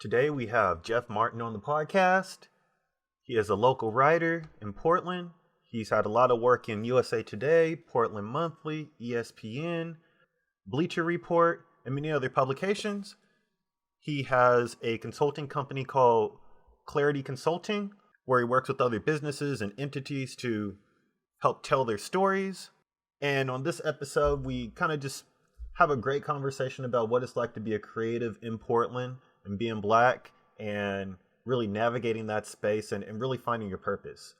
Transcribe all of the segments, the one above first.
Today we have Jeff Martin on the podcast. He is a local writer in Portland. He's had a lot of work in USA Today, Portland Monthly, ESPN, Bleacher Report, and many other publications. He has a consulting company called Clarity Consulting, where he works with other businesses and entities to help tell their stories. And on this episode, we kind of just have a great conversation about what it's like to be a creative in Portland and being Black and really navigating that space and really finding your purpose.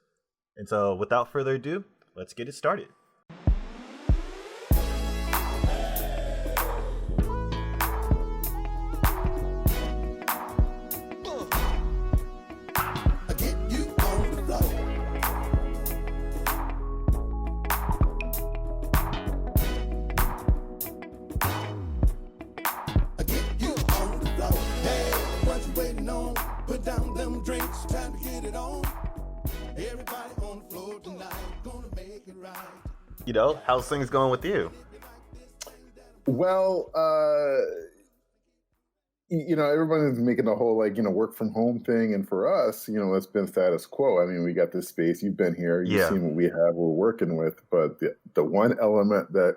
And so without further ado, let's get it started. You know, how's things going with you? Well, everybody's making the whole work from home thing, and for us, it's been status quo. I mean, we got this space. You've been here. You've seen what we have. We're working with, but the one element that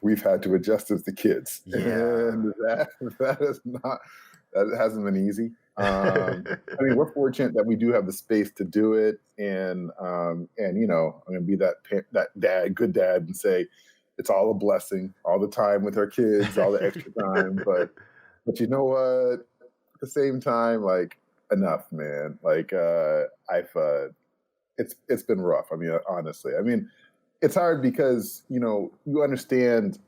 we've had to adjust is the kids, and that hasn't been easy. I mean, we're fortunate that we do have the space to do it, and I'm going to be that good dad and say it's all a blessing, all the time with our kids, all the extra time. But you know what? At the same time, enough, man. It's been rough. I mean, honestly, it's hard because you understand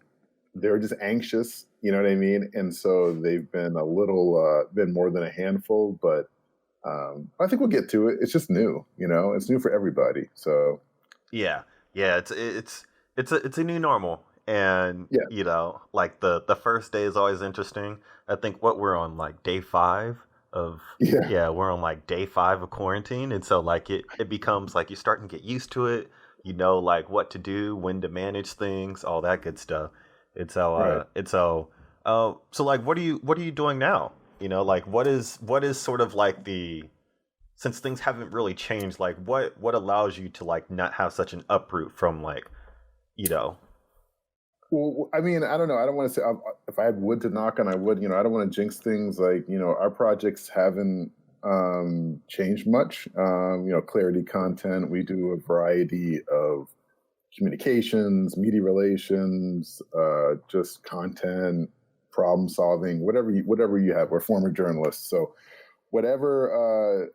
they're just anxious. You know what I mean? And so they've been been more than a handful, but I think we'll get to it. It's just new, it's new for everybody. So yeah, it's a new normal. And, the first day is always interesting. I think we're on day 5 of, we're on day 5 of quarantine. And so it becomes you're starting to get used to it, what to do, when to manage things, all that good stuff. And so, what are you doing now? What is sort of since things haven't really changed, what allows you to not have such an uproot from Well, I mean, I don't know. I don't want to say if I had wood to knock on, I would. I don't want to jinx things. Our projects haven't changed much. Clarity Content. We do a variety of communications, media relations, just content, problem solving, whatever you have. We're former journalists, so whatever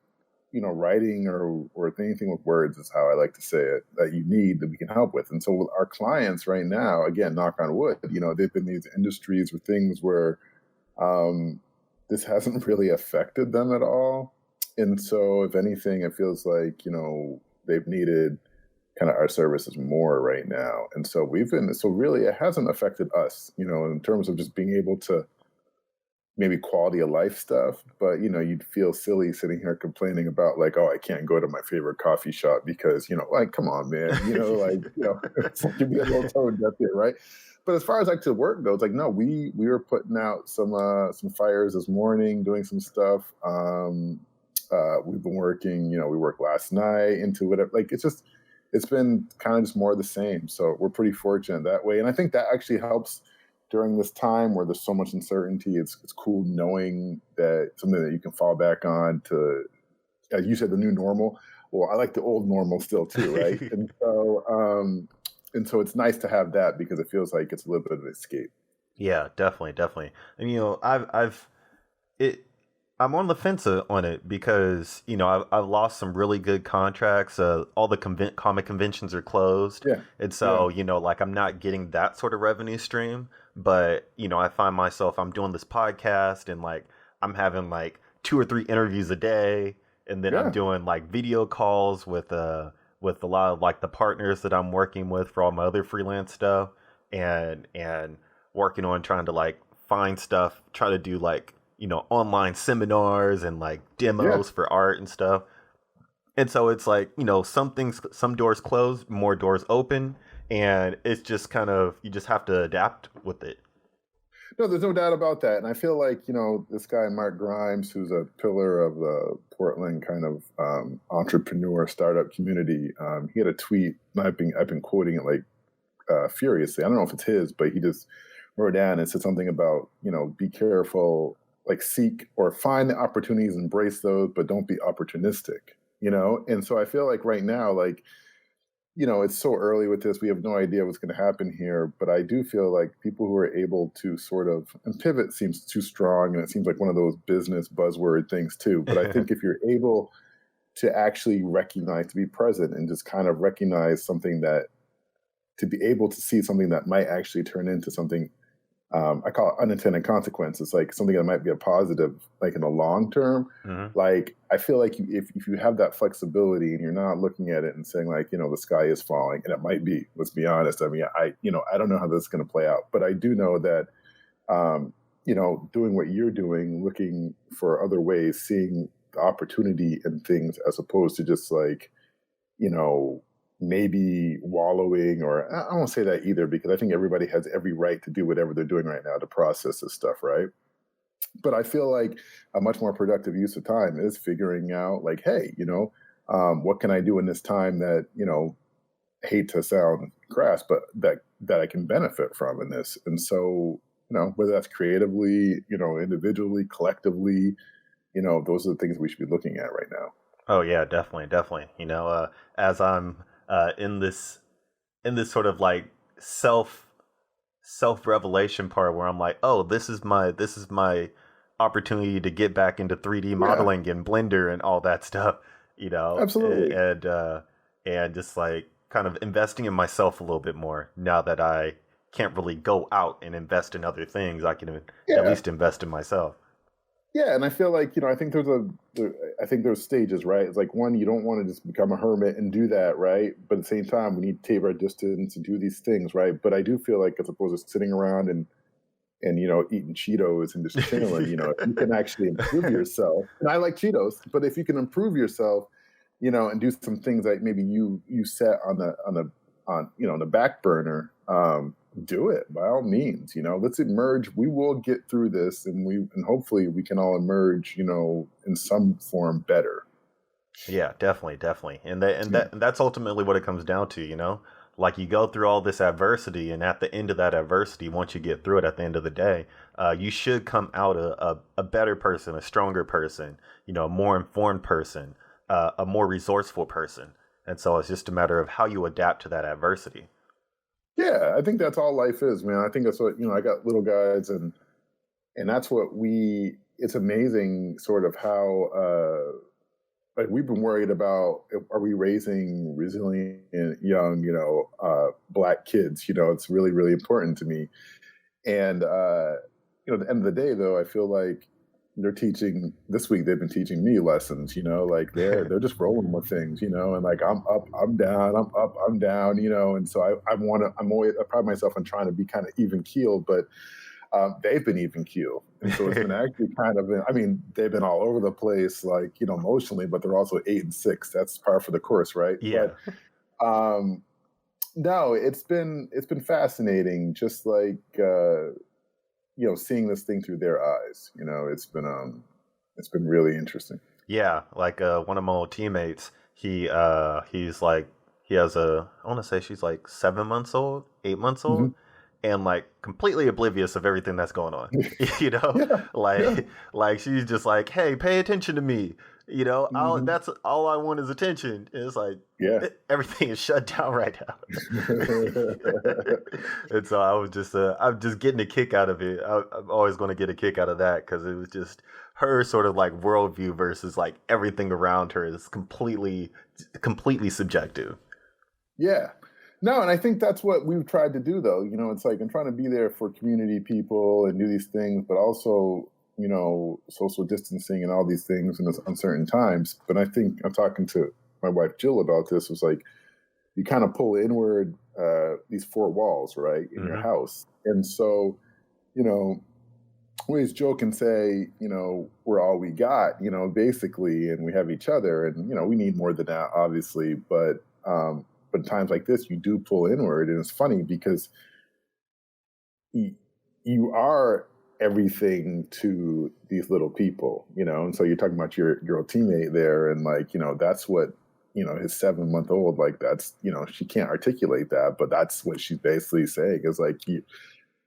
writing or anything with words is how I like to say it, that you need, that we can help with. And so with our clients right now, again, knock on wood, they've been these industries or things where this hasn't really affected them at all. And so if anything, it feels like, they've needed kind of our services more right now. And so really it hasn't affected us, in terms of just being able to maybe quality of life stuff, but you'd feel silly sitting here complaining about I can't go to my favorite coffee shop because come on, man, it's you'd be a little tone deaf here, right? But as far as to work goes, no, we were putting out some fires this morning, doing some stuff. We've been working, we worked last night into whatever. It's been kind of just more of the same. So we're pretty fortunate that way, and I think that actually helps. During this time where there's so much uncertainty, it's cool knowing that something that you can fall back on to, as you said, the new normal. Well, I like the old normal still too, right? and so it's nice to have that because it feels like it's a little bit of an escape. Yeah, definitely. And I'm on the fence on it because I've lost some really good contracts. All the comic conventions are closed, and so I'm not getting that sort of revenue stream. But I find myself, I'm doing this podcast and I'm having 2 or 3 interviews a day, and then I'm doing video calls with a lot of the partners that I'm working with for all my other freelance stuff, and working on trying to find stuff, try to do online seminars and demos for art and stuff. And so it's some doors close, more doors open, and it's just kind of, you just have to adapt with it. No, there's no doubt about that. And I feel like, this guy, Mark Grimes, who's a pillar of the Portland kind of entrepreneur startup community, he had a tweet, and I've been quoting it like furiously. I don't know if it's his, but he just wrote down and said something about, be careful, like seek or find the opportunities, embrace those, but don't be opportunistic, And so I feel like right now, like, it's so early with this. We have no idea what's going to happen here. But I do feel like people who are able to sort of, and pivot seems too strong, and it seems like one of those business buzzword things too. But I think if you're able to actually recognize, to be present and just kind of recognize something that, to be able to see something that might actually turn into something, I call it unintended consequences, like something that might be a positive, like in the long term. Hmm. Like I feel like if you have that flexibility and you're not looking at it and saying like, the sky is falling, and it might be. Let's be honest. I mean, I don't know how this is going to play out, but I do know that, doing what you're doing, looking for other ways, seeing the opportunity in things as opposed to just like, you know, maybe wallowing, or I won't say that either, because I think everybody has every right to do whatever they're doing right now to process this stuff, right? But I feel like a much more productive use of time is figuring out, like, hey, what can I do in this time that, I hate to sound crass, but that I can benefit from in this. And so, whether that's creatively, individually, collectively, those are the things we should be looking at right now. Oh yeah, definitely, definitely. As I'm in this sort of like self self revelation part where I'm like, oh, this is my opportunity to get back into 3D Yeah, modeling and Blender and all that stuff, absolutely. and just like kind of investing in myself a little bit more now that I can't really go out and invest in other things. I can at Yeah. least invest in myself. Yeah, and I feel like I think I think there's stages, right? It's like one, you don't want to just become a hermit and do that, right? But at the same time, we need to take our distance and do these things, right? But I do feel like as opposed to sitting around and eating Cheetos and just chilling, if you can actually improve yourself. And I like Cheetos, but if you can improve yourself, and do some things that maybe you set on the back burner, do it by all means. Let's emerge. We will get through this, and hopefully we can all emerge, in some form better. Yeah, definitely, definitely. Yeah. And that's ultimately what it comes down to, Like you go through all this adversity, and at the end of that adversity, once you get through it at the end of the day, you should come out a better person, a stronger person, a more informed person, a more resourceful person. And so it's just a matter of how you adapt to that adversity. Yeah, I think that's all life is, man. I think that's what, I got little guys, and that's what it's amazing sort of how, like we've been worried about, are we raising resilient young, black kids? It's really, really important to me. And, at the end of the day, though, I feel like they're teaching this week. They've been teaching me lessons, like they're just rolling with things, and like I'm up, I'm down, I'm up, I'm down, and so I'm always, I pride myself on trying to be kind of even keeled, but they've been even keeled. And so it's been actually kind of, I mean, they've been all over the place, like, emotionally, but they're also 8 and 6. That's par for the course, right? Yeah. But um, no, it's been fascinating, just like, seeing this thing through their eyes. It's been really interesting. Yeah, like one of my old teammates, he's like he has I want to say she's like 7 months old, 8 months old, Hmm. and like completely oblivious of everything that's going on. you know, Yeah, yeah. like she's just like, hey, pay attention to me. Hmm. That's all I want is attention. And it's like Yeah. everything is shut down right now. And so I'm just getting a kick out of it. I'm always going to get a kick out of that because it was just her sort of like worldview versus like everything around her is completely subjective. Yeah. No, and I think that's what we've tried to do, though. It's like I'm trying to be there for community people and do these things, but also, social distancing and all these things in this uncertain times. But I think I'm talking to my wife Jill about this. Was like you kind of pull inward these four walls, right, in your Hmm. house, and so you know we always joke and say, we're all we got, basically, and we have each other, and we need more than that, obviously, but in times like this, you do pull inward, and it's funny because you, you are everything to these little people, and so you're talking about your old teammate there, and like, that's what, his 7-month-old, like, that's, she can't articulate that, but that's what she's basically saying is like,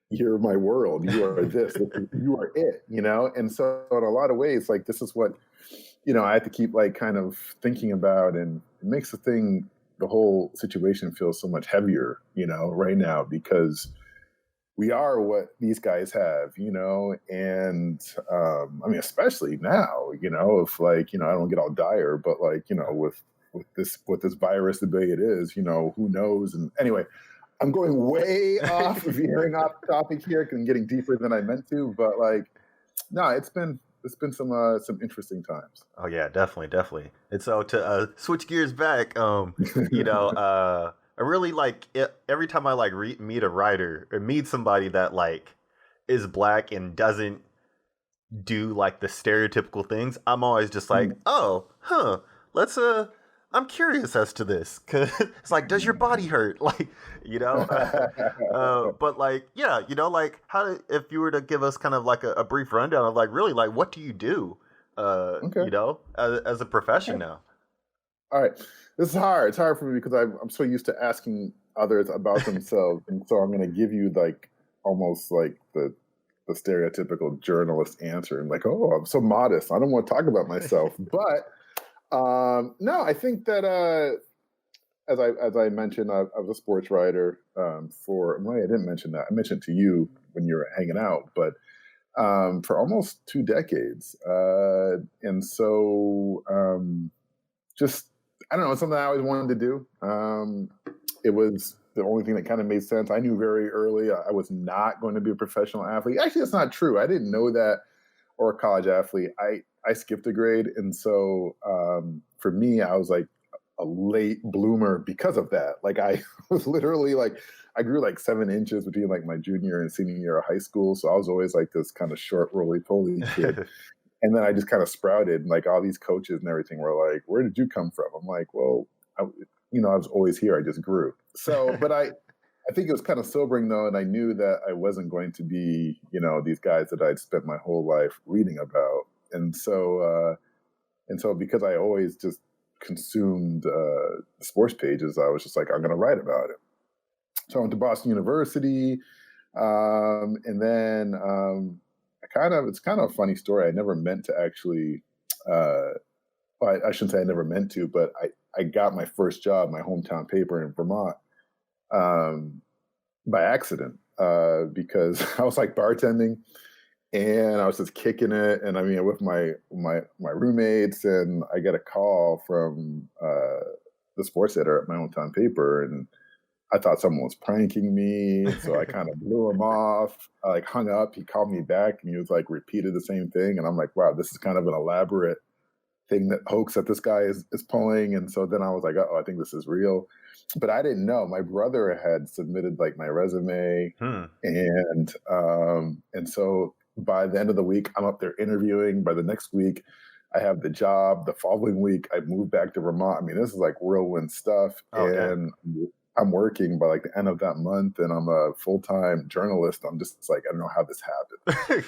you're my world, you are you are it, and so in a lot of ways, like, this is what, I have to keep like kind of thinking about, and it makes the whole situation feel so much heavier, right now, because we are what these guys have, and I mean, especially now, if like, I don't get all dire, but like, with this virus the way it is, who knows? And anyway, I'm going way off, veering off topic here and getting deeper than I meant to, but like, no, it's been some interesting times. Oh yeah, definitely. And so to switch gears back, I really like it, every time I like meet a writer or meet somebody that like is black and doesn't do like the stereotypical things. I'm always just like, Mm. oh, huh. Let's I'm curious as to this because it's like, does your body hurt? Like, you know, but like, yeah, like if you were to give us kind of like a brief rundown of like, really, like, what do you do, Okay. as a profession now? All right. This is hard. It's hard for me because I'm so used to asking others about themselves, and so I'm going to give you like almost like the stereotypical journalist answer, and like, oh, I'm so modest. I don't want to talk about myself, but no, I think that as I mentioned, I was a sports writer well, I didn't mention that. I mentioned to you when you were hanging out, but for almost 2 decades, and so just I don't know, it's something I always wanted to do. It was the only thing that kind of made sense. I knew very early I was not going to be a professional athlete. Actually, that's not true. I didn't know that, or a college athlete. I skipped a grade, and so for me, I was like a late bloomer because of that. Like I was literally like I grew like 7 inches between like my junior and senior year of high school, so I was always like this kind of short, roly poly kid. And then I just kind of sprouted, and like all these coaches and everything were like, "Where did you come from?" I'm like, "Well, I was always here. I just grew." So, but I think it was kind of sobering though, and I knew that I wasn't going to be, these guys that I'd spent my whole life reading about, and so because I always just consumed sports pages, I was just like, I'm going to write about it. So I went to Boston University, and then it's kind of a funny story. I never meant to actually. Well, I shouldn't say I never meant to, but I got my first job, my hometown paper in Vermont, by accident, because I was like bartending, and I was just kicking it, and I mean with my roommates, and I get a call from the sports editor at my hometown paper, and I thought someone was pranking me, so I kind of blew him off. I like hung up. He called me back, and he was like repeated the same thing, and I'm like, wow, this is kind of an elaborate thing, that hoax that this guy is pulling. And so then I was like, oh, I think this is real. But I didn't know. My brother had submitted like my resume, and so by the end of the week, I'm up there interviewing. By the next week, I have the job. The following week, I moved back to Vermont. I mean, this is like whirlwind stuff. Oh, and I'm working by like the end of that month, and I'm a full-time journalist. I'm just like, I don't know how this happened.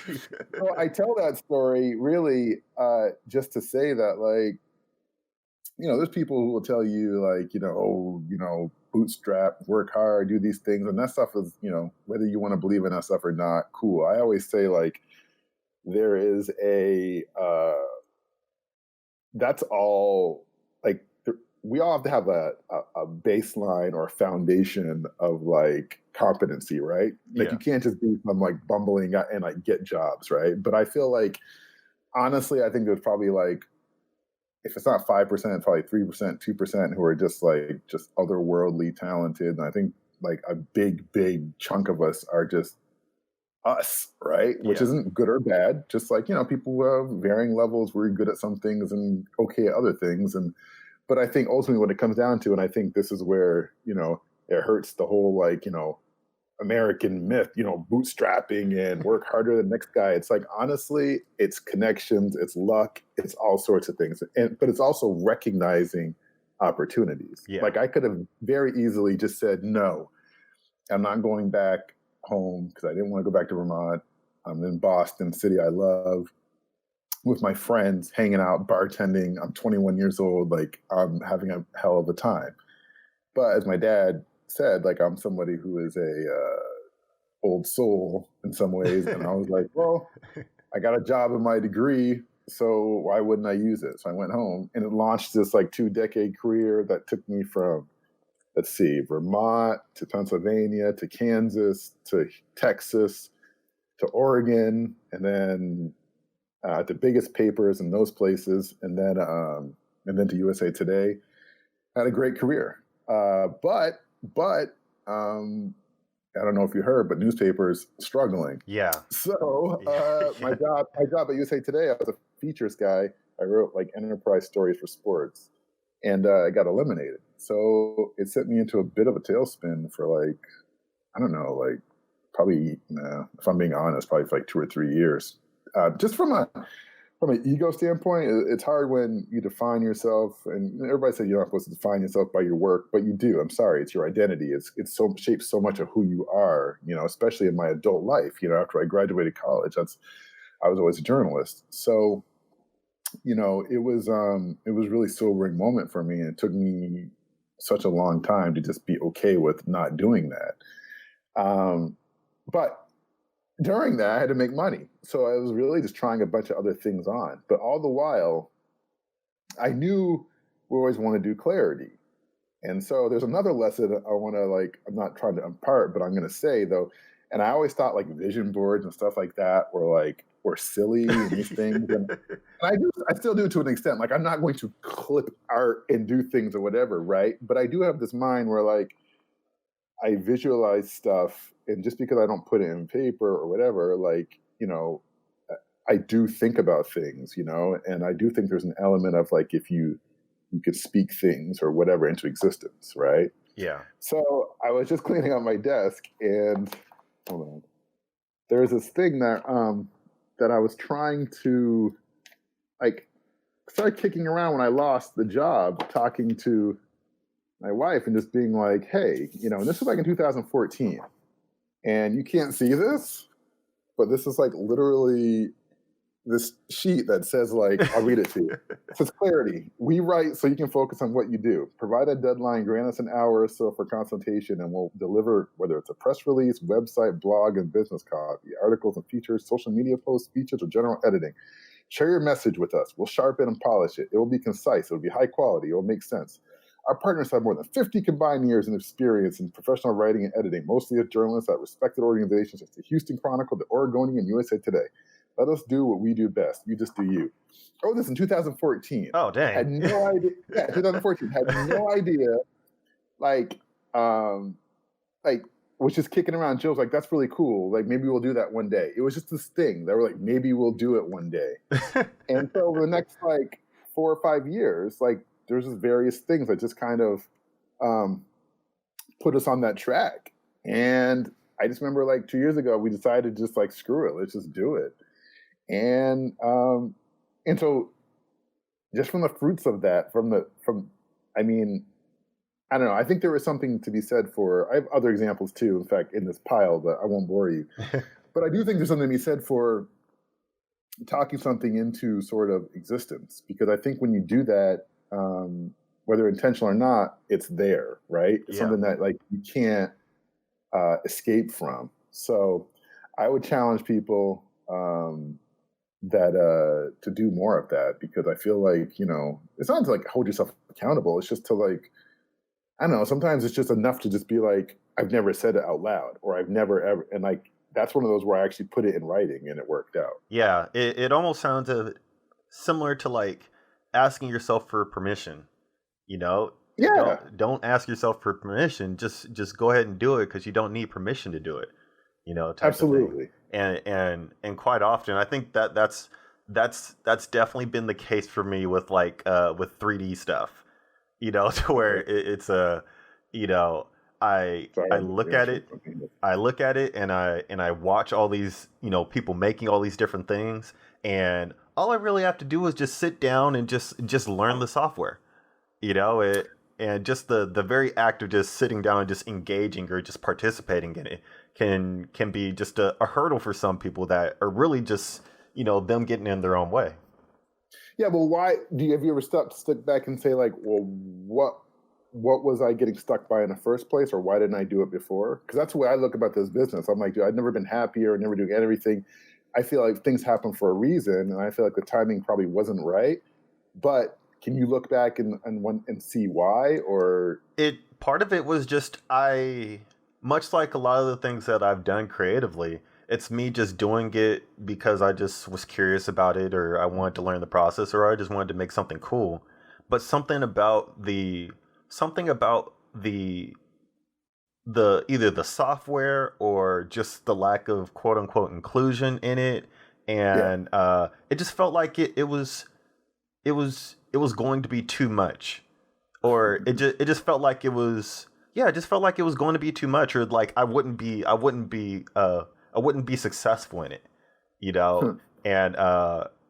So I tell that story really just to say that, like, there's people who will tell you like, bootstrap, work hard, do these things, and that stuff is, whether you want to believe in that stuff or not, cool. I always say like, there is that's all, like, we all have to have a baseline or a foundation of like competency, right? Like, Yeah. you can't just be some like bumbling and like get jobs, right? But I feel like, honestly, I think there's probably like, if it's not 5%, probably 3%, 2% who are just otherworldly talented. And I think like a big chunk of us are just us, right? Which Yeah. isn't good or bad. Just like, people who have varying levels, we're good at some things and okay at other things. But I think ultimately what it comes down to, and I think this is where, it hurts the whole like, American myth, bootstrapping and work harder than the next guy. It's like, honestly, it's connections, it's luck, it's all sorts of things. But it's also recognizing opportunities. Yeah. Like, I could have very easily just said, no, I'm not going back home because I didn't want to go back to Vermont. I'm in Boston, city I love, with my friends, hanging out, bartending. I'm 21 years old, like I'm having a hell of a time. But as my dad said, like I'm somebody who is a old soul in some ways, and I was like, well, I got a job in my degree, so why wouldn't I use it? So I went home, and it launched this like 2-decade career that took me from, let's see, Vermont to Pennsylvania to Kansas to Texas to Oregon, and then the biggest papers in those places, and then to USA Today. Had a great career, but I don't know if you heard, but newspapers struggling. Yeah. So my job at USA Today, I was a features guy. I wrote like enterprise stories for sports, and I got eliminated. So it sent me into a bit of a tailspin for like, I don't know, like probably, if I'm being honest, probably for like 2 or 3 years. Just from an ego standpoint, it's hard when you define yourself, and everybody says you're not supposed to define yourself by your work, but you do. I'm sorry, it's your identity. It's so shapes so much of who you are. Especially in my adult life. After I graduated college, I was always a journalist. So, it was really a sobering moment for me, and it took me such a long time to just be okay with not doing that. But during that, I had to make money. So I was really just trying a bunch of other things on. But all the while, I knew we always want to do clarity. And so there's another lesson I want to I'm not trying to impart, but I'm going to say though, and I always thought like vision boards and stuff like that were silly and these things. And I still do to an extent. Like I'm not going to clip art and do things or whatever, right? But I do have this mind where I visualize stuff, and just because I don't put it in paper or whatever, I do think about things, and I do think there's an element of if you could speak things or whatever into existence, right? Yeah. So I was just cleaning out my desk, and hold on, there's this thing that that I was trying to start kicking around when I lost the job, talking to my wife and just being like, hey, and this was in 2014, and you can't see this, but this is literally this sheet that says I'll read it to you. It says clarity. We write so you can focus on what you do. Provide a deadline, grant us an hour or so for consultation, and we'll deliver whether it's a press release, website, blog, and business copy, articles and features, social media posts, speeches, or general editing. Share your message with us. We'll sharpen and polish it. It will be concise. It will be high quality. It will make sense. Our partners have more than 50 combined years of experience in professional writing and editing, mostly as journalists at respected organizations such as the Houston Chronicle, the Oregonian, and USA Today. Let us do what we do best. You just do you. I wrote this in 2014. Oh, dang. Had no idea. Yeah, 2014. Had no idea. Was just kicking around. Jill was like, that's really cool. Maybe we'll do that one day. It was just this thing. They were like, maybe we'll do it one day. And so over the next 4 or 5 years, there's just various things that just kind of put us on that track. And I just remember 2 years ago, we decided just screw it, let's just do it. And so just from the fruits of that, I don't know, I think there was something to be said for, I have other examples too, in fact, in this pile, but I won't bore you. But I do think there's something to be said for talking something into sort of existence, because I think when you do that, whether intentional or not, it's there, right? It's something that you can't escape from. So I would challenge people that to do more of that, because I feel it's not to hold yourself accountable. It's just to I don't know, sometimes it's just enough to just be I've never said it out loud, or I've never ever, and that's one of those where I actually put it in writing and it worked out. Yeah, it almost sounds similar to asking yourself for permission. Yeah. Don't ask yourself for permission. Just go ahead and do it, because you don't need permission to do it. Type Absolutely. Of thing. And quite often, I think that's definitely been the case for me with with 3D stuff. To where it's I look at it, and I watch all these people making all these different things, and all I really have to do is just sit down and just learn the software, and just the very act of just sitting down and just engaging or just participating in it can be just a hurdle for some people that are really just, them getting in their own way. Yeah, well, why have you ever stuck back and say like, well, what was I getting stuck by in the first place, or why didn't I do it before? Because that's the way I look about this business. I'm like, dude, I've never been happier, never doing everything. I feel like things happen for a reason, and I feel like the timing probably wasn't right. But can you look back and see why? Or part of it was just much like a lot of the things that I've done creatively, it's me just doing it because I just was curious about it, or I wanted to learn the process, or I just wanted to make something cool. But something about the either the software or just the lack of quote unquote inclusion in it, yeah, and it just felt like it was going to be too much, or it just felt like it was, yeah, it just felt like it was going to be too much, or like I wouldn't be successful in it, you know, and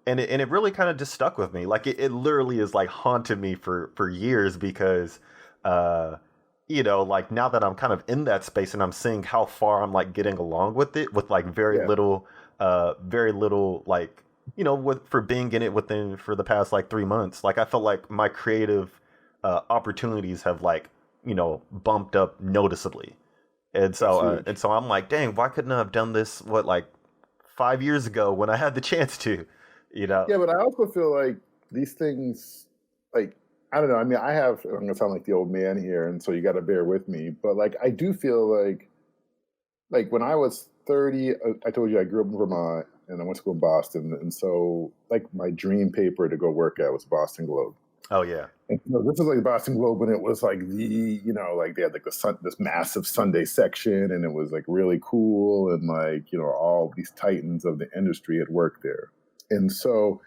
it really kind of just stuck with me. Like it literally is like haunted me for years because like now that I'm kind of in that space and I'm seeing how far I'm like getting along with it with like yeah, very little like for being in it for the past like 3 months, like I felt like my creative opportunities have like bumped up noticeably. And that's so huge. I'm like, dang, why couldn't I have done this like 5 years ago when I had the chance to, you know? Yeah, but I also feel like these things, like, I don't know. I mean, I'm gonna sound like the old man here, and so you got to bear with me. But like, I do feel like when I was 30, I told you I grew up in Vermont and I went to school in Boston, and so like my dream paper to go work at was Boston Globe. Oh yeah. And this was like the Boston Globe when it was like like they had like this massive Sunday section, and it was like really cool, and like all these titans of the industry had worked there. And so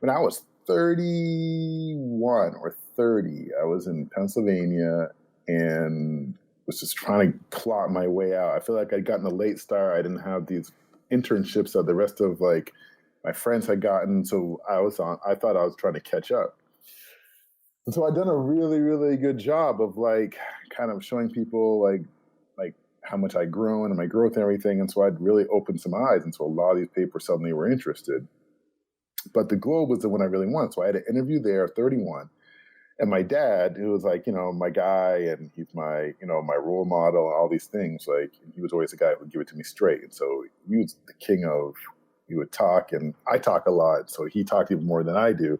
when I was 31 or 30, I was in Pennsylvania and was just trying to plot my way out. I feel like I'd gotten a late start. I didn't have these internships that the rest of like my friends had gotten, so I thought I was trying to catch up. And so I'd done a really, really good job of like kind of showing people like how much I'd grown and my growth and everything. And so I'd really opened some eyes. And so a lot of these papers suddenly were interested. But the Globe was the one I really wanted. So I had an interview there, 31. And my dad, who was like, my guy, and he's my, my role model and all these things, like he was always the guy who would give it to me straight. And so he was the king of, he would talk, and I talk a lot. So he talked even more than I do.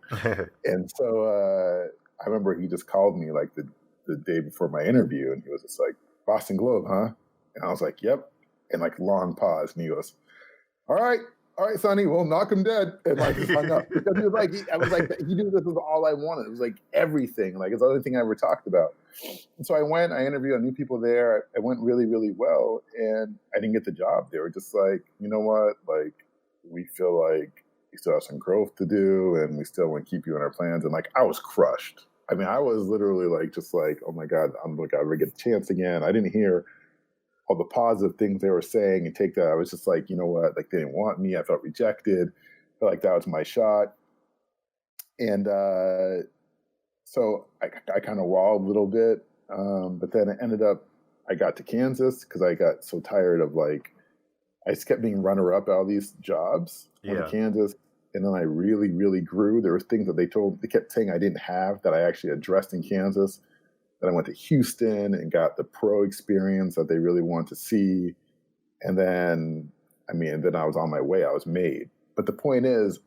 And so I remember he just called me like the day before my interview, and he was just like, Boston Globe, huh? And I was like, yep. And like long pause, and he goes, all right, Sonny, we'll knock him dead. And like just hung up. Because he was like, he knew this was all I wanted. It was like everything. Like it's the only thing I ever talked about. And so I went, I interviewed, I knew people there. It went really, really well. And I didn't get the job. They were just like, you know what? Like, we feel like we still have some growth to do, and we still want to keep you in our plans. And like, I was crushed. I mean, I was literally like, just like, oh my God, I'm like, I'll get a chance again. I didn't hear all the positive things they were saying and take that. I was just like, you know what? Like they didn't want me. I felt rejected. I felt like that was my shot. And so I kind of walled a little bit. But then it ended up, I got to Kansas because I got so tired of like, I just kept being runner up at all these jobs. Went to Kansas, and then I really, really grew. There were things that they kept saying I didn't have that I actually addressed in Kansas. Then I went to Houston and got the pro experience that they really wanted to see. And then, then I was on my way. I was made. But the point is,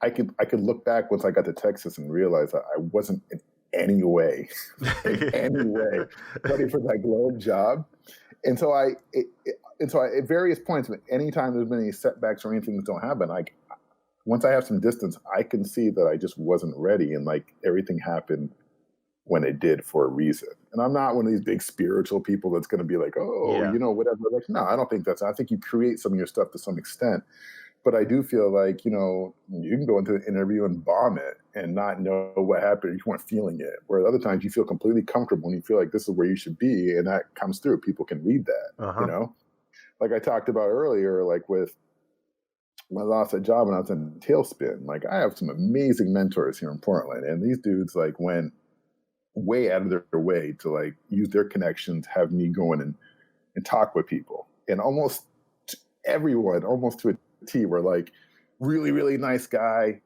I could look back once I got to Texas and realize that I wasn't in any way ready for that Globe job. And so at various points, anytime there's been any setbacks or anything that don't happen, once I have some distance, I can see that I just wasn't ready, and like everything happened when it did for a reason. And I'm not one of these big spiritual people that's going to be like, whatever. Like, no, I don't think I think you create some of your stuff to some extent. But I do feel like, you can go into an interview and bomb it and not know what happened. You weren't feeling it. Whereas other times you feel completely comfortable and you feel like this is where you should be. And that comes through. People can read that, Like I talked about earlier, like with when I lost that job and I was in Tailspin, like I have some amazing mentors here in Portland. And these dudes like went way out of their way to like use their connections, have me go in and talk with people. and almost everyone, almost to a T, were like, really, really nice guy,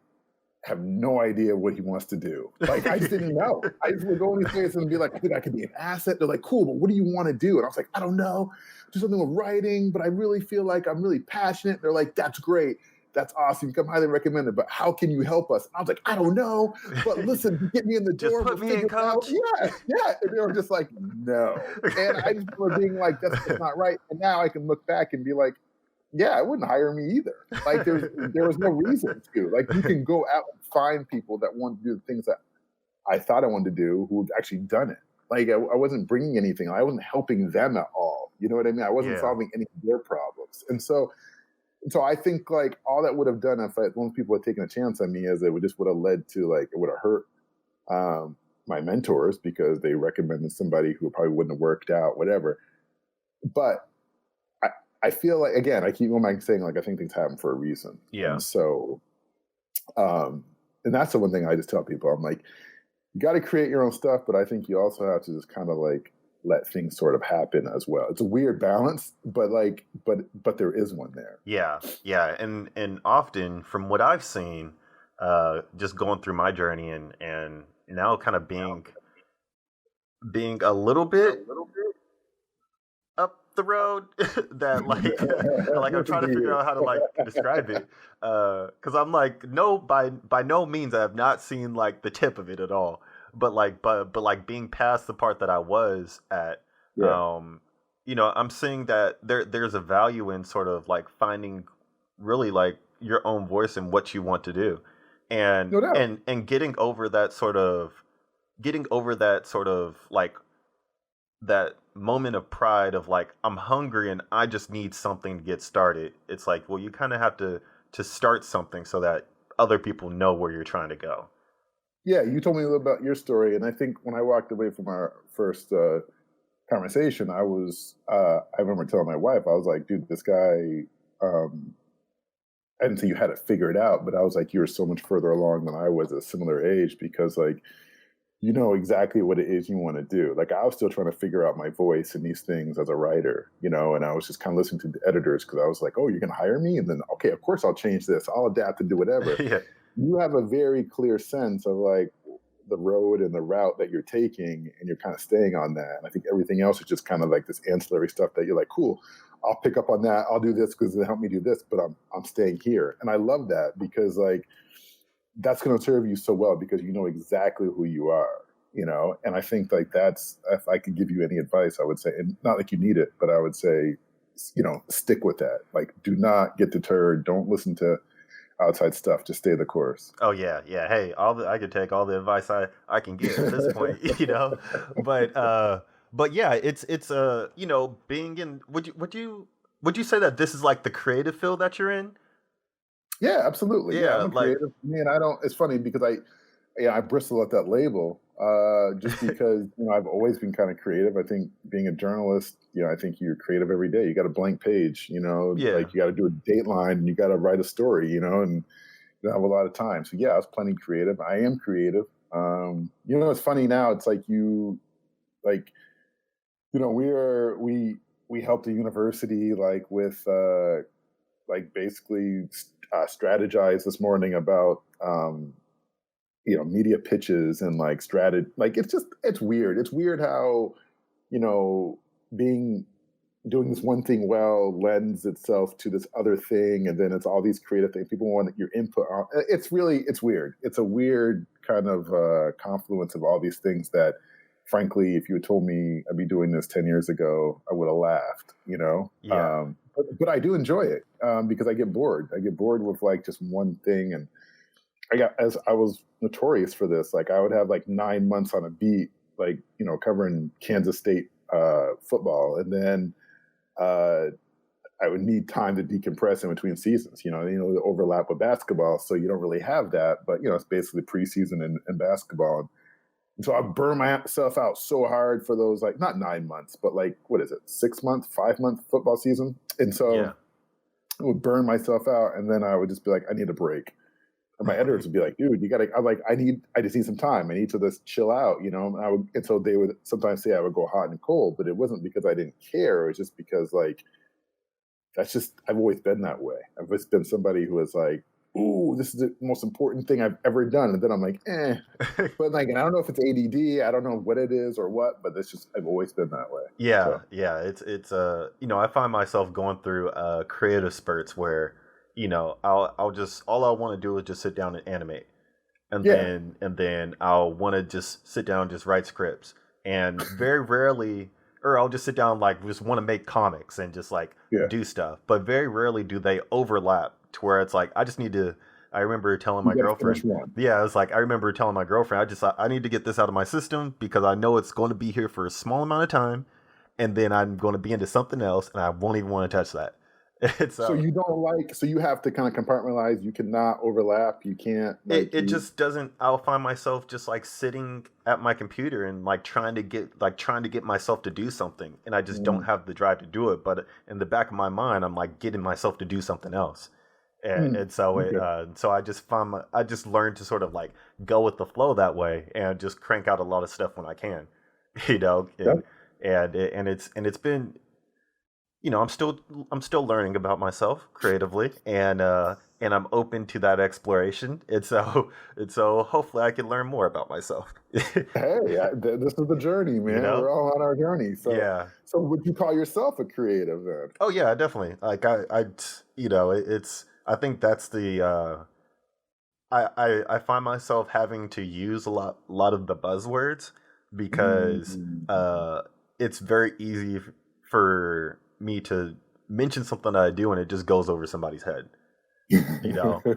have no idea what he wants to do. Like, I just didn't know. I just would go in these places and be like, I think I could be an asset. They're like, cool, but what do you want to do? And I was like, I don't know. Do something with writing, but I really feel like I'm really passionate. They're like, that's great. That's awesome. You come highly recommended, but how can you help us? And I was like, I don't know. But listen, get me in the Just door. put We'll me in, figure it out. coach. Yeah, yeah. And they were just like, no. And I just remember being like, that's just not right. And now I can look back and be like, yeah, I wouldn't hire me either. Like there was no reason to. Like you can go out and find people that want to do the things that I thought I wanted to do who've actually done it. Like I wasn't bringing anything. I wasn't helping them at all. You know what I mean? I wasn't Yeah. solving any of their problems. And so I think like all that would have done if most people had taken a chance on me is it would have led to like it would have hurt my mentors because they recommended somebody who probably wouldn't have worked out, whatever. But I feel like, again, I keep going back saying, like, I think things happen for a reason. Yeah. And so, and that's the one thing I just tell people. I'm like, you got to create your own stuff, but I think you also have to just kind of like let things sort of happen as well. It's a weird balance, but like, but there is one there. Yeah. Yeah. And often from what I've seen, just going through my journey and now kind of being a little bit up the road that like I'm trying to figure out how to like describe it because I'm like by no means I have not seen like the tip of it at all, but like being past the part that I was at, I'm seeing that there's a value in sort of like finding really like your own voice and what you want to do, and No doubt. and getting over that sort of like that moment of pride of like I'm hungry and I just need something to get started. It's like, well, you kind of have to start something so that other people know where you're trying to go. Yeah, you told me a little about your story, and I think when I walked away from our first conversation, I remember telling my wife, I was like, dude, this guy, I didn't say you had it figured out, but I was like, you were so much further along than I was at a similar age because like, you know exactly what it is you want to do. Like I was still trying to figure out my voice in these things as a writer, you know, and I was just kind of listening to the editors because I was like, oh, you're going to hire me? And then, okay, of course I'll change this. I'll adapt and do whatever. Yeah. You have a very clear sense of like the road and the route that you're taking and you're kind of staying on that. And I think everything else is just kind of like this ancillary stuff that you're like, cool, I'll pick up on that. I'll do this because it helped me do this, but I'm staying here. And I love that because like, that's going to serve you so well because you know exactly who you are, you know? And I think like that's, if I could give you any advice, I would say, and not like you need it, but I would say, you know, stick with that. Like, do not get deterred. Don't listen to outside stuff. Just stay the course. Oh yeah. Yeah. Hey, I could take all the advice I can get at this point, you know, but yeah, it's you know, being in, would you say that this is like the creative field that you're in? Yeah, absolutely. Yeah, Yeah. I'm a Like, creative. Man, it's funny because I bristle at that label, just because, you know, I've always been kind of creative. I think being a journalist, you know, I think you're creative every day. You got a blank page, you know, yeah. like you got to do a Dateline and you got to write a story, you know, and you don't have a lot of time. So yeah, I was plenty creative. I am creative. You know, it's funny now. It's like like, you know, we helped the university like with like basically strategize this morning about you know, media pitches and like like it's weird. It's weird how, you know, doing this one thing well lends itself to this other thing, and then it's all these creative things. People want your input on. It's weird. It's a weird kind of confluence of all these things that, frankly, if you had told me I'd be doing this 10 years ago, I would have laughed, you know? Yeah. But I do enjoy it because I get bored. I get bored with like just one thing. And as I was notorious for this, like I would have like 9 months on a beat, like, you know, covering Kansas State football. And then I would need time to decompress in between seasons, you know, the overlap with basketball. So you don't really have that, but, you know, it's basically preseason in basketball. And so I burned myself out so hard for those, like, not 9 months, but like, what is it, 6 month, 5 month football season. And so Yeah. I would burn myself out. And then I would just be like, I need a break. And my editors would be like, dude, I'm like, I just need some time. I need to just chill out, you know? And so they would sometimes say I would go hot and cold, but it wasn't because I didn't care. It was just because like, that's just, I've always been that way. I've always been somebody who is like, ooh, this is the most important thing I've ever done. And then I'm like, eh. But like, and I don't know if it's ADD, I don't know what it is or what, but it's just, I've always been that way. Yeah, So, yeah. It's I find myself going through creative spurts where, I'll just all I want to do is just sit down and animate. And yeah, then I'll want to just sit down and just write scripts. And very rarely, or I'll just sit down like just want to make comics and just like yeah. do stuff. But very rarely do they overlap to where it's like I just need to. I remember telling You my got to finish girlfriend, one. yeah, it's like I remember telling my girlfriend, I need to get this out of my system because I know it's going to be here for a small amount of time, and then I'm going to be into something else, and I won't even want to touch that. And So so you don't like, so you have to kind of compartmentalize. You cannot overlap. You can't it just doesn't. I'll find myself just like sitting at my computer and like trying to get myself to do something, and I just don't mm, have the drive to do it. But in the back of my mind, I'm like getting myself to do something else, and so okay. I just learned to sort of like go with the flow that way and just crank out a lot of stuff when I can, you know, That, and it's been I'm still learning about myself creatively, and I'm open to that exploration. And so hopefully I can learn more about myself. hey, this is the journey, you man. know? We're all on our journey. So, Yeah. so would you call yourself a creative then? Oh yeah, definitely. Like it's I think that's the I find myself having to use a lot of the buzzwords because Mm. it's very easy for me to mention something that I do and it just goes over somebody's head.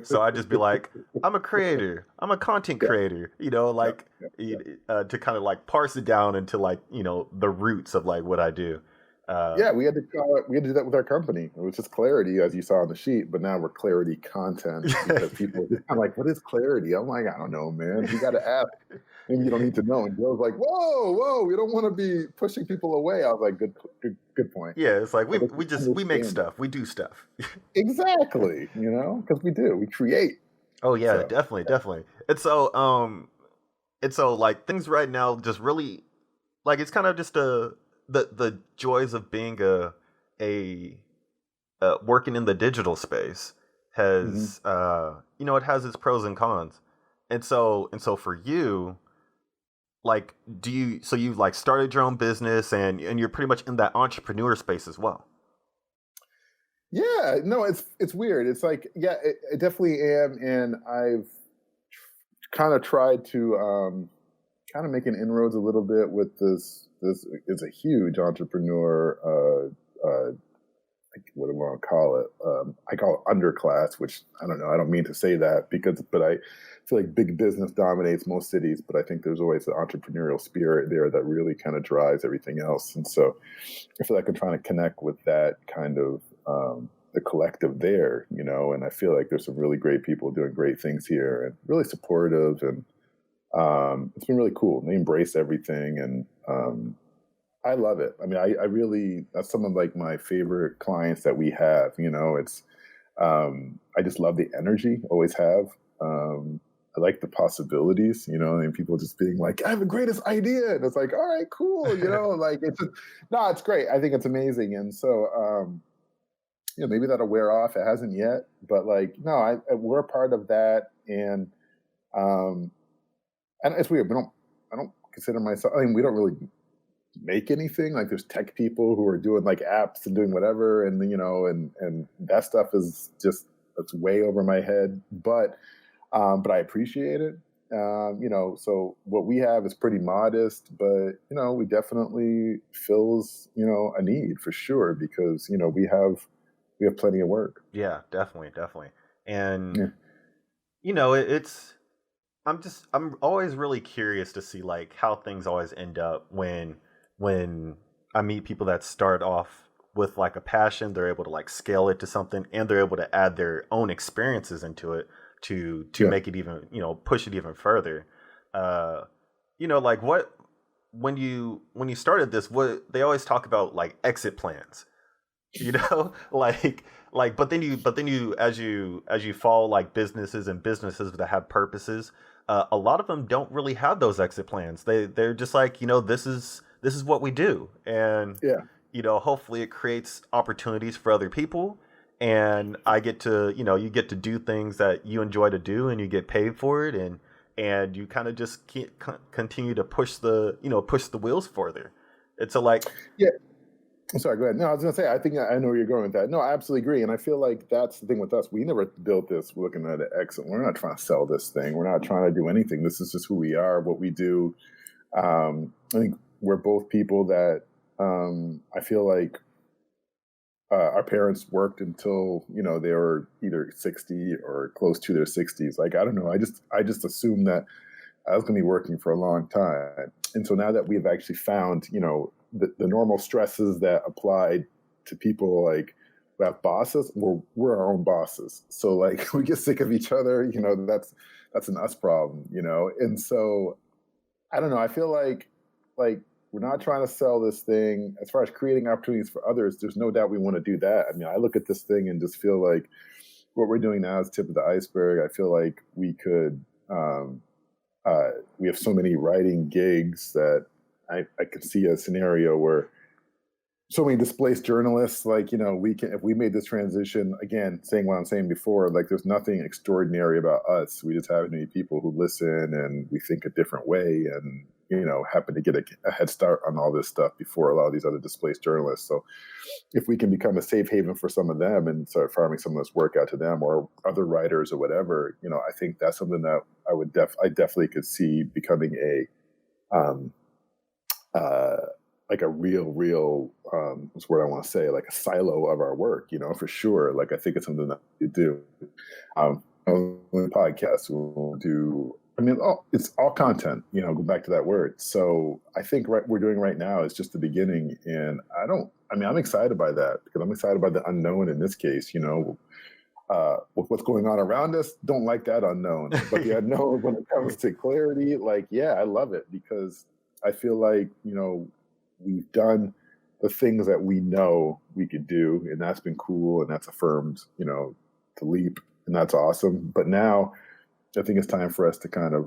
So I just be like, I'm a creator, I'm a content Yeah, creator, yeah, like yeah, yeah. to kind of like parse it down into like the roots of like what I do. uh Yeah, we had to call it, we had to do that with our company. It was just clarity, as you saw on the sheet, but now we're clarity content because people are kind of like, what is clarity? I'm like, I don't know, man. You got to ask. Maybe you don't need to know. And Joe's like, whoa, whoa, we don't want to be pushing people away. I was like, good point. yeah, it's like we But they we just just we make understand it. stuff, we do stuff. Exactly, because we do. We create. Oh yeah, So, definitely, definitely. And so like things right now just really like it's kind of just the joys of being a working in the digital space mhm. has it has its pros and cons. And so for you, like you like started your own business and you're pretty much in that entrepreneur space as well. Yeah, no, it's weird. It's like, yeah, I definitely am, and I've kind of tried to kind of making inroads a little bit with this. This is a huge entrepreneur. Like, what do I want to call it? I call it underclass, which I don't know. I don't mean to say that but I feel like big business dominates most cities. But I think there's always the entrepreneurial spirit there that really kind of drives everything else. And so I feel like I'm trying to connect with that kind of the collective there, And I feel like there's some really great people doing great things here and really supportive and it's been really cool. They embrace everything, and I love it. I mean, I really, that's some of like my favorite clients that we have. It's I just love the energy. Always have. I like the possibilities. I mean, people just being like, "I have the greatest idea," and it's like, "All right, cool." Like it's just, no, it's great. I think it's amazing, and so maybe that'll wear off. It hasn't yet, but like, no, we're a part of that, um, and it's weird. I don't consider myself. I mean, we don't really make anything. Like, there's tech people who are doing like apps and doing whatever, and and that stuff is just, it's way over my head. But I appreciate it. So what we have is pretty modest, but we definitely fills a need for sure because we have plenty of work. Yeah, definitely, definitely. And Yeah. it's I'm always really curious to see like how things always end up when I meet people that start off with like a passion, they're able to like scale it to something and they're able to add their own experiences into it to Yeah. make it even, push it even further. Uh like what when you started this, what they always talk about like exit plans, like but then you as you follow like businesses that have purposes, a lot of them don't really have those exit plans. They're just like, this is what we do. and Yeah. hopefully it creates opportunities for other people, and I get to, you get to do things that you enjoy to do, and you get paid for it, and you kind of just continue to push the wheels further. It's a like, Yeah. I'm sorry, go ahead. No, I was going to say, I think I know where you're going with that. No, I absolutely agree. And I feel like that's the thing with us. We never built this looking at an exit. We're not trying to sell this thing. We're not trying to do anything. This is just who we are, what we do. I think we're both people that I feel like our parents worked until, they were either 60 or close to their 60s. Like, I don't know. I just assumed that I was going to be working for a long time. And so now that we've actually found, the normal stresses that apply to people like who have bosses, we're our own bosses. So like we get sick of each other, that's an us problem, And so I don't know. I feel like we're not trying to sell this thing. As far as creating opportunities for others, there's no doubt we want to do that. I mean, I look at this thing and just feel like what we're doing now is tip of the iceberg. I feel like we could. We have so many writing gigs that I can see a scenario where so many displaced journalists, like, we can, if we made this transition, again, saying what I'm saying before, like there's nothing extraordinary about us. We just have many people who listen and we think a different way and, happen to get a head start on all this stuff before a lot of these other displaced journalists. So if we can become a safe haven for some of them and start farming some of this work out to them or other writers or whatever, I think that's something that I definitely could see becoming like a real what's the word I want to say, like a silo of our work, for sure. Like I think it's something that we do. On the podcast we'll do. I mean, it's all content. Go back to that word. So I think we're doing right now is just the beginning, and I'm excited by that because I'm excited by the unknown in this case. With what's going on around us, don't like that unknown. But the unknown when it comes to clarity, like, yeah, I love it because I feel like, we've done the things that we know we could do, and that's been cool, and that's affirmed, to leap, and that's awesome. But now I think it's time for us to kind of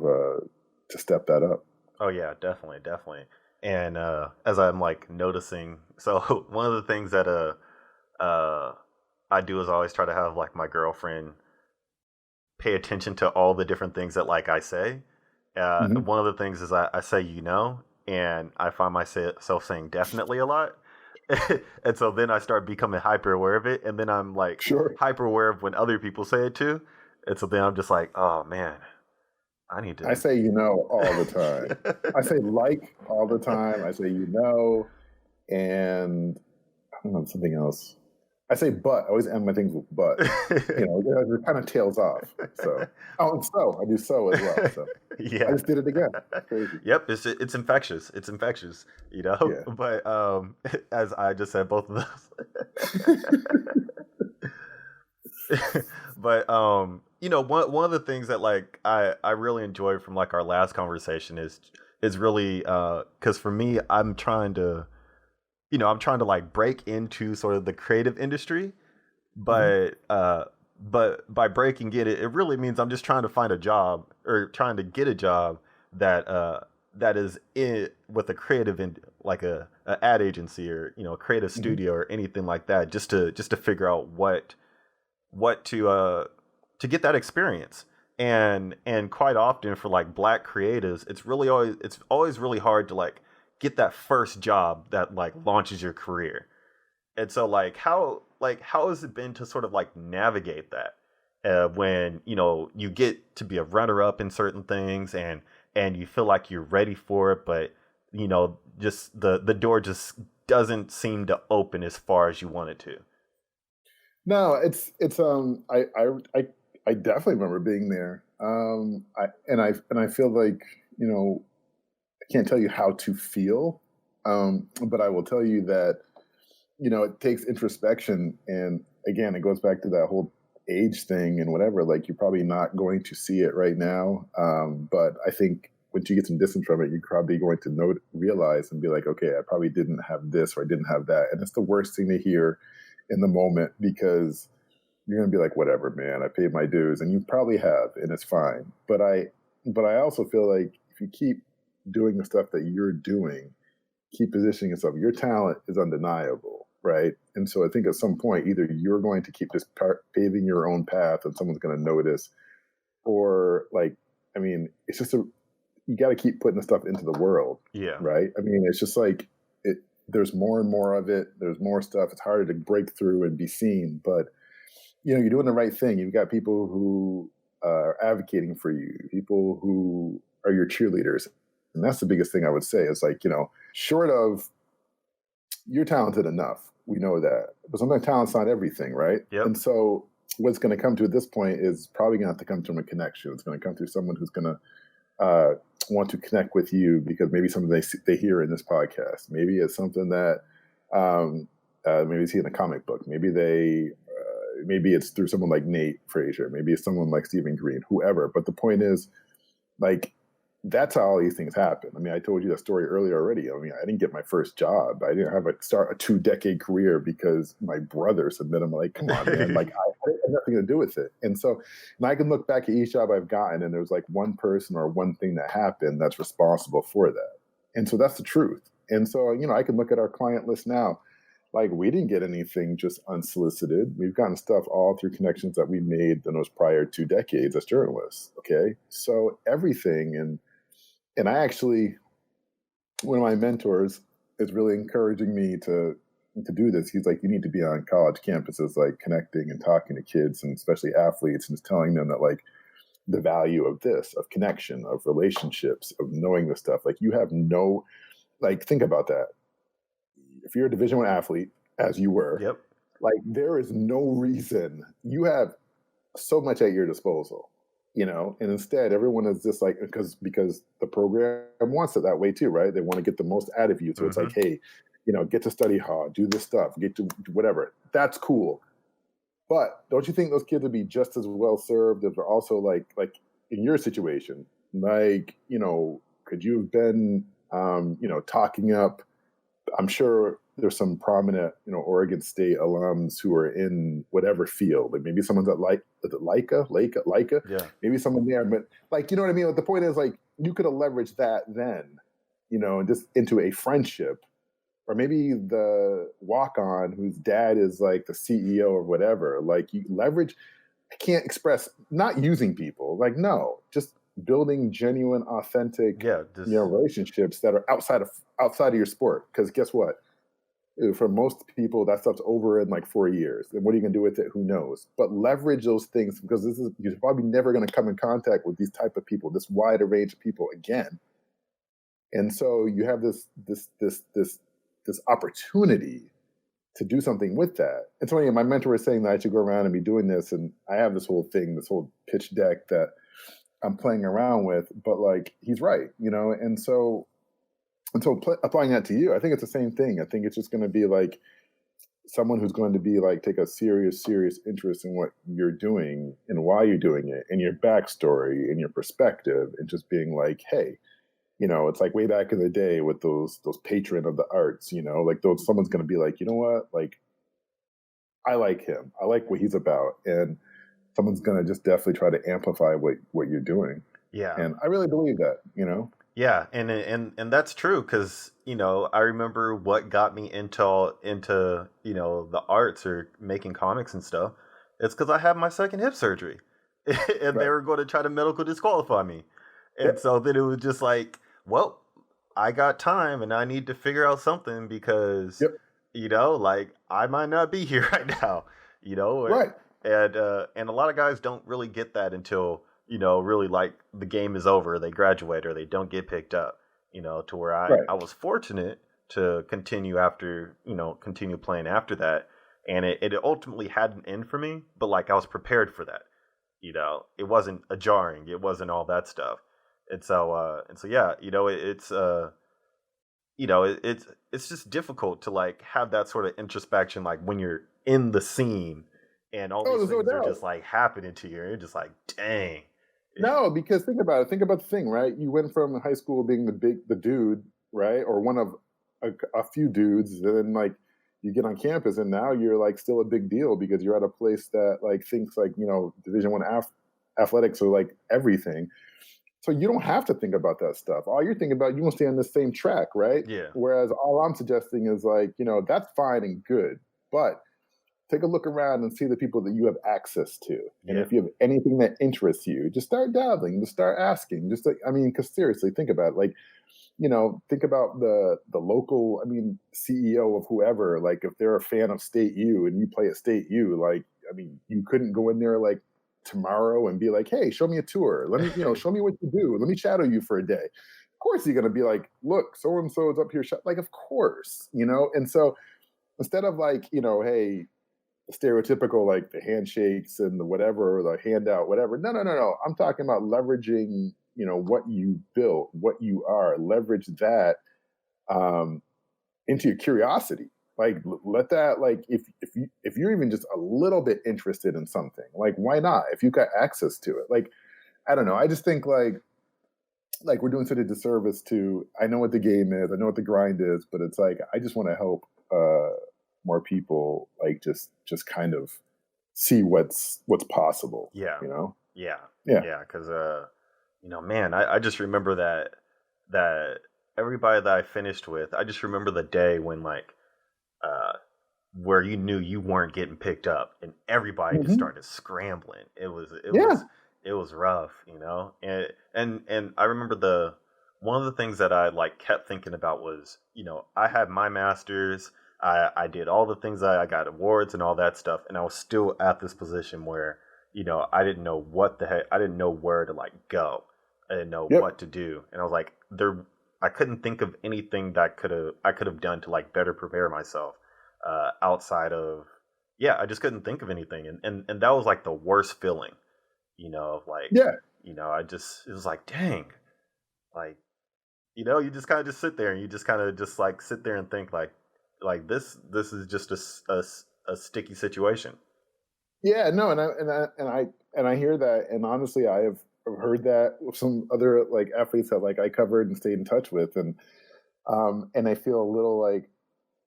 to step that up. Oh yeah, definitely. And as I'm like noticing, so one of the things that I do is I always try to have like my girlfriend pay attention to all the different things that like I say. One of the things is I say, and I find myself saying definitely a lot. And so then I start becoming hyper aware of it. And then I'm like hyper aware of when other people say it too. And so then I'm just like, oh man, I need to. I say, all the time. I say like all the time. I say, and I don't know, something else. I say but. I always end my things with but. It kind of tails off. So, and so I do so as well. So yeah, I just did it again. Crazy. Yep, it's infectious. It's infectious. Yeah. But as I just said, both of those. But one of the things that like I really enjoyed from like our last conversation is really because for me I'm trying to like break into sort of the creative industry, but by breaking it really means I'm just trying to find a job or trying to get a job that is with a creative like a ad agency or a creative studio or anything like that, just to figure out what to get that experience. And quite often for like Black creatives, it's always really hard to like get that first job that like launches your career. And so like how has it been to sort of like navigate that when you get to be a runner up in certain things and you feel like you're ready for it, but just the door just doesn't seem to open as far as you want it to? No, it's I definitely remember being there. I feel like, I can't tell you how to feel, but I will tell you that, it takes introspection. And again, it goes back to that whole age thing and whatever, like you're probably not going to see it right now. But I think once you get some distance from it, you're probably going to realize and be like, okay, I probably didn't have this or I didn't have that. And it's the worst thing to hear in the moment because you're going to be like, whatever, man, I paid my dues, and you probably have, and it's fine. But I also feel like if you keep doing the stuff that you're doing, keep positioning yourself. Your talent is undeniable, right? And so I think at some point, either you're going to keep just paving your own path and someone's going to notice, or like, I mean, it's just you got to keep putting the stuff into the world, Yeah. right? I mean, it's just like there's more and more of it. There's more stuff. It's harder to break through and be seen, but you're doing the right thing. You've got people who are advocating for you, people who are your cheerleaders. And that's the biggest thing I would say is like, short of you're talented enough. We know that. But sometimes talent's not everything, right? Yep. And so what's going to come to at this point is probably going to have to come from a connection. It's going to come through someone who's going to want to connect with you because maybe something they hear in this podcast. Maybe it's something that maybe see in a comic book. Maybe maybe it's through someone like Nate Frazier. Maybe it's someone like Stephen Green, whoever. But the point is, like, that's how all these things happen. I mean, I told you that story earlier already. I mean, I didn't get my first job. I didn't have start a 2-decade career because my brother submitted. I'm like, come on, man. Like, I had nothing to do with it. And so, and I can look back at each job I've gotten, and there's like one person or one thing that happened that's responsible for that. And so that's the truth. And so, I can look at our client list now. Like, we didn't get anything just unsolicited. We've gotten stuff all through connections that we made in those prior 2 decades as journalists. Okay. So everything. And I actually, one of my mentors is really encouraging me to do this. He's like, you need to be on college campuses, like connecting and talking to kids and especially athletes and just telling them that like the value of this, of connection, of relationships, of knowing this stuff. Like, you have think about that. If you're a Division I athlete, as you were, Yep. like, there is no reason. You have so much at your disposal, and instead everyone is just like, because the program wants it that way too, right? They want to get the most out of you. So it's like, hey, get to study hard, do this stuff, get to whatever. That's cool. But don't you think those kids would be just as well served if they're also like in your situation, like, could you have been, talking up, I'm sure there's some prominent, Oregon State alums who are in whatever field. Like maybe someone's at Leica. Yeah. Maybe someone there, but like, you know what I mean? Like, the point is, like, you could have leveraged that then, and just into a friendship, or maybe the walk-on whose dad is like the CEO or whatever. Like, you leverage. I can't express not using people. Like, no, just building genuine, authentic, relationships that are outside of your sport. Because guess what? For most people, that stuff's over in like 4 years. And what are you going to do with it? Who knows? But leverage those things, because you're probably never going to come in contact with these type of people, this wider range of people again. And so you have this opportunity to do something with that. And so my mentor was saying that I should go around and be doing this. And I have this whole pitch deck that I'm playing around with, but like, he's right, and so applying that to you, I think it's the same thing. I think it's just going to be like someone who's going to be like, take a serious interest in what you're doing and why you're doing it and your backstory and your perspective, and just being like, hey, it's like way back in the day with those patron of the arts, like someone's going to be like, you know what, like, I like him. I like what he's about. And someone's going to just definitely try to amplify what you're doing. Yeah. And I really believe that, Yeah, and that's true, because I remember what got me into the arts or making comics and stuff. It's because I had my second hip surgery, and they were going to try to medical disqualify me, and so then it was just like, well, I got time, and I need to figure out something because like, I might not be here right now, right. And a lot of guys don't really get that until really like the game is over, they graduate or they don't get picked up, to where I was fortunate to continue playing after that. And it ultimately had an end for me, but like, I was prepared for that. It wasn't a jarring, it wasn't all that stuff. And so yeah, it's just difficult to like have that sort of introspection, like when you're in the scene and all these things are just like happening to you, and you're just like, dang. No, because think about it. Think about the thing, right? You went from high school being the dude, right, or one of a few dudes, and then like you get on campus, and now you're like still a big deal because you're at a place that like thinks like Division I athletics are like everything. So you don't have to think about that stuff. All you're thinking about, you want to stay on the same track, right? Yeah. Whereas all I'm suggesting is like, that's fine and good, but take a look around and see the people that you have access to. And Yeah. if you have anything that interests you, just start dabbling, just start asking. Just like, I mean, because seriously, think about it. Like, think about the local, I mean, CEO of whoever, like if they're a fan of State U and you play at State U, like, I mean, you couldn't go in there like tomorrow and be like, hey, show me a tour. Let me, show me what you do. Let me shadow you for a day. Of course, you're going to be like, look, so and so is up here. Like, of course, And so instead of like, hey, stereotypical like the handshakes and the whatever, the handout, whatever. No, no, no, no. I'm talking about leveraging, what you built, what you are. Leverage that um, into your curiosity. Like let that like if you're even just a little bit interested in something, like why not? If you've got access to it, like I don't know. I just think like we're doing such a disservice to. I know what the game is. I know what the grind is, but it's like I just want to help more people like just kind of see what's possible. Yeah. Yeah. Yeah. Yeah. Because man, I just remember that everybody that I finished with, I just remember the day when like uh where you knew you weren't getting picked up and everybody just Hmm. started scrambling. Yeah. It was rough, and I remember the one of the things that I like kept thinking about was, I had my masters, I did all the things, I got awards and all that stuff, and I was still at this position where, I didn't know what the heck, I didn't know where to like go. I didn't know Yep. what to do. And I was like, I couldn't think of anything that I could have done to like better prepare myself outside of, yeah, I just couldn't think of anything. And that was like the worst feeling, of like, Yeah. it was like, dang, like, you just kind of just sit there and you just kind of just like sit there and think like this is just a sticky situation. Yeah. No. And I hear that. And honestly, I have heard that with some other like athletes that like I covered and stayed in touch with, and I feel a little like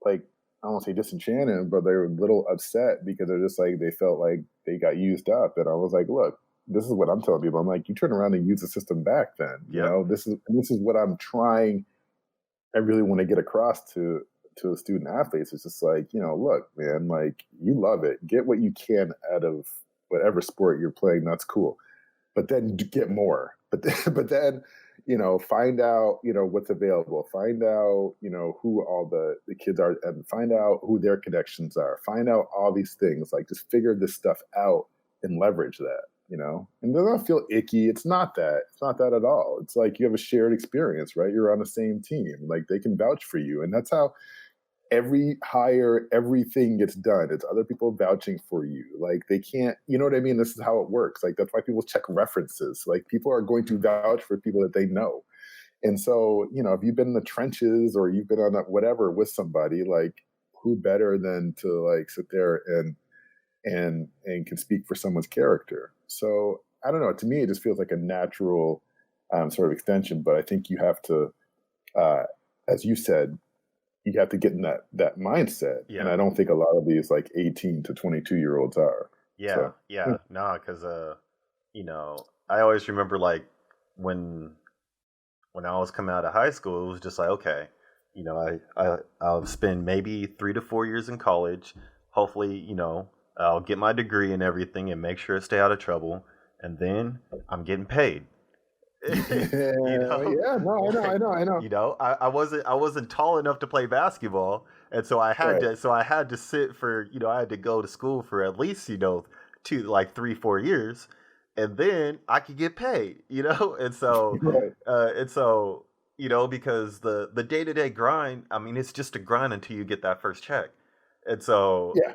I don't want to say disenchanted, but they were a little upset because they're just like they felt like they got used up. And I was like, look, this is what I'm telling people. I'm like, you turn around and use the system back then. Yep. This is what I'm trying. I really want to get across to the student athletes. It's just like, look, man, like you love it. Get what you can out of whatever sport you're playing. That's cool. But then get more. But then find out, what's available. Find out, who all the kids are, and find out who their connections are. Find out all these things. Like just figure this stuff out and leverage that. And they don't feel icky. It's not that. It's not that at all. It's like you have a shared experience, right? You're on the same team. Like they can vouch for you, and that's how every hire, everything gets done. It's other people vouching for you. Like they can't, you know what I mean? This is how it works. Like that's why people check references. Like people are going to vouch for people that they know. And so, if you've been in the trenches or you've been on a whatever with somebody, like who better than to like sit there and can speak for someone's character. So I don't know. To me, it just feels like a natural sort of extension. But I think you have to, as you said, you have to get in that mindset. Yeah. And I don't think a lot of these like 18 to 22-year-olds are. Yeah. So, Yeah. No, because I always remember like when I was coming out of high school, it was just like, okay, I'll spend maybe 3 to 4 years in college. Hopefully, I'll get my degree and everything and make sure I stay out of trouble. And then I'm getting paid. yeah, no, I know. I wasn't tall enough to play basketball, and so Right. I had to sit for, I had to go to school for at least, 3 4 years, and then I could get paid, and so Right. because the day-to-day grind, I mean, it's just a grind until you get that first check. And so, Yeah.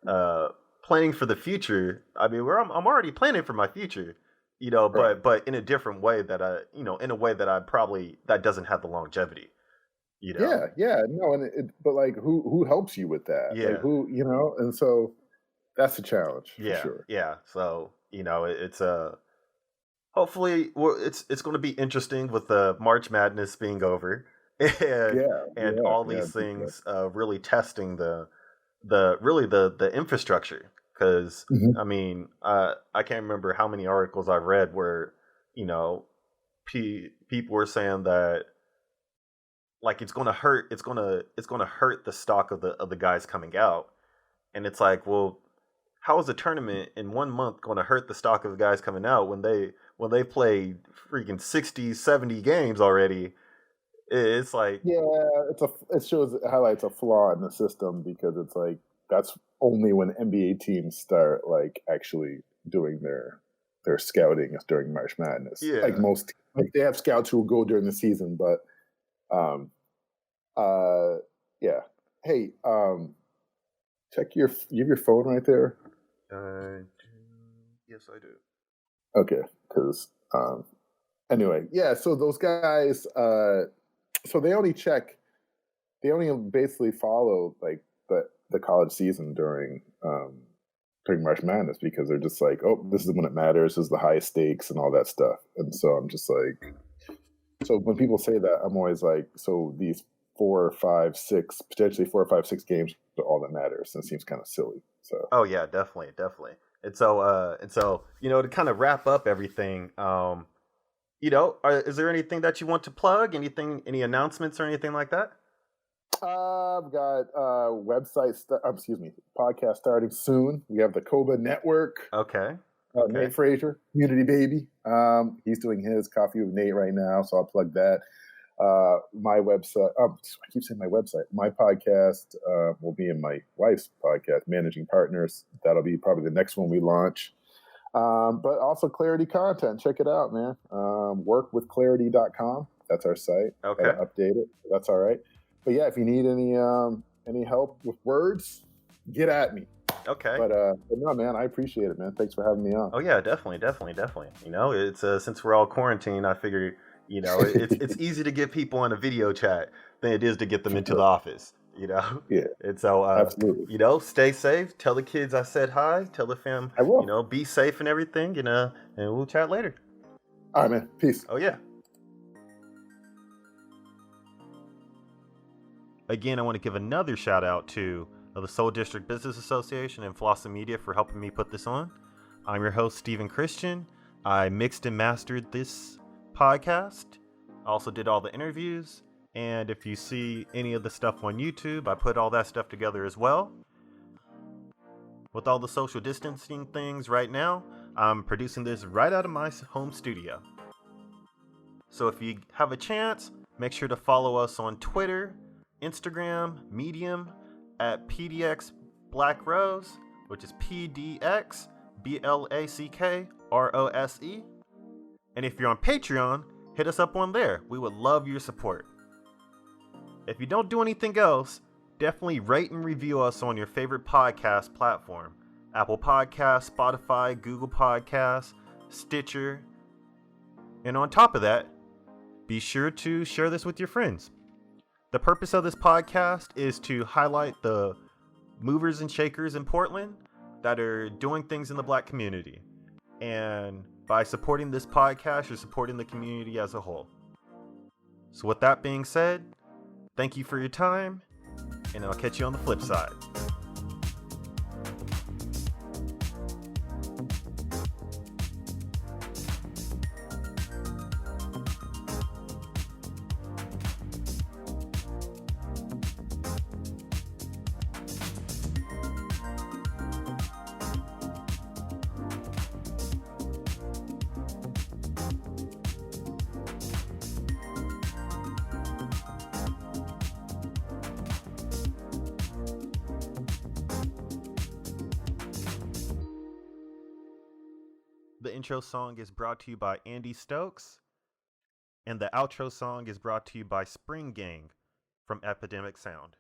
uh planning for the future, I mean, I'm already planning for my future, Right. but in a different way that in a way that I probably that doesn't have the longevity, you know. Yeah. Yeah. No, and but like who helps you with that? Like Yeah. who, and so that's a challenge for Yeah. sure. Yeah. So, it's hopefully, well, it's going to be interesting with the March Madness being over, and Yeah. Yeah. all Yeah. these things really testing the infrastructure, because Mhm. I mean, I can't remember how many articles I've read where you know, people were saying that like it's gonna hurt the stock of the guys coming out, and it's like, well, how is a tournament in 1 month going to hurt the stock of the guys coming out when they played freaking 60, 70 games already? It's like, Yeah, it highlights a flaw in the system because it's like that's only when NBA teams start like actually doing their scouting is during March Madness. Like yeah, most, like they have scouts who will go during the season, but um, yeah. Hey, check you have your phone right there. uh, yes, I do. Okay, because anyway, yeah. So those guys, so they only basically follow like the college season during March Madness because they're just like, oh, this is when it matters, this is the highest stakes and all that stuff. And so I'm just like, so when people say that, I'm always like, so these 4, 5, 6, potentially 4, 5, 6 games are all that matters. And it seems kind of silly. So Oh yeah, definitely, definitely. And so to kind of wrap up everything, is there anything that you want to plug? Anything, any announcements or anything like that? I've got excuse me, podcast starting soon. We have the Koba Network. Okay. Nate Okay. Frazier, Community Baby. He's doing his Coffee with Nate right now, so I'll plug that. My website. I keep saying my website. My podcast will be in my wife's podcast, Managing Partners. That'll be probably the next one we launch. But also Clarity Content. Check it out, man. Workwithclarity.com. That's our site. Okay. Update it. That's all right. But yeah, if you need any help with words, get at me. Okay. But no, man, I appreciate it, man. Thanks for having me on. Oh yeah, definitely, definitely, definitely. It's since we're all quarantined, I figure it's easy to get people on a video chat than it is to get them into the office. Yeah, And so absolutely. stay safe. Tell the kids I said hi. Tell the fam, I will. be safe and everything. And we'll chat later. All right, man. Peace. Oh yeah. Again, I want to give another shout out to the Soul District Business Association and Flossin Media for helping me put this on. I'm your host, Stephen Christian. I mixed and mastered this podcast. I also did all the interviews. And if you see any of the stuff on YouTube, I put all that stuff together as well. With all the social distancing things right now, I'm producing this right out of my home studio. So if you have a chance, make sure to follow us on Twitter, Instagram, Medium, at PDX Black Rose, which is PDX BLACKROSE. And if you're on Patreon, hit us up on there. We would love your support. If you don't do anything else, definitely rate and review us on your favorite podcast platform. Apple Podcasts, Spotify, Google Podcasts, Stitcher. And on top of that, be sure to share this with your friends. The purpose of this podcast is to highlight the movers and shakers in Portland that are doing things in the Black community. And by supporting this podcast, you're supporting the community as a whole. So with that being said, thank you for your time, and I'll catch you on the flip side. The intro song is brought to you by Andy Stokes, and the outro song is brought to you by Spring Gang from Epidemic Sound.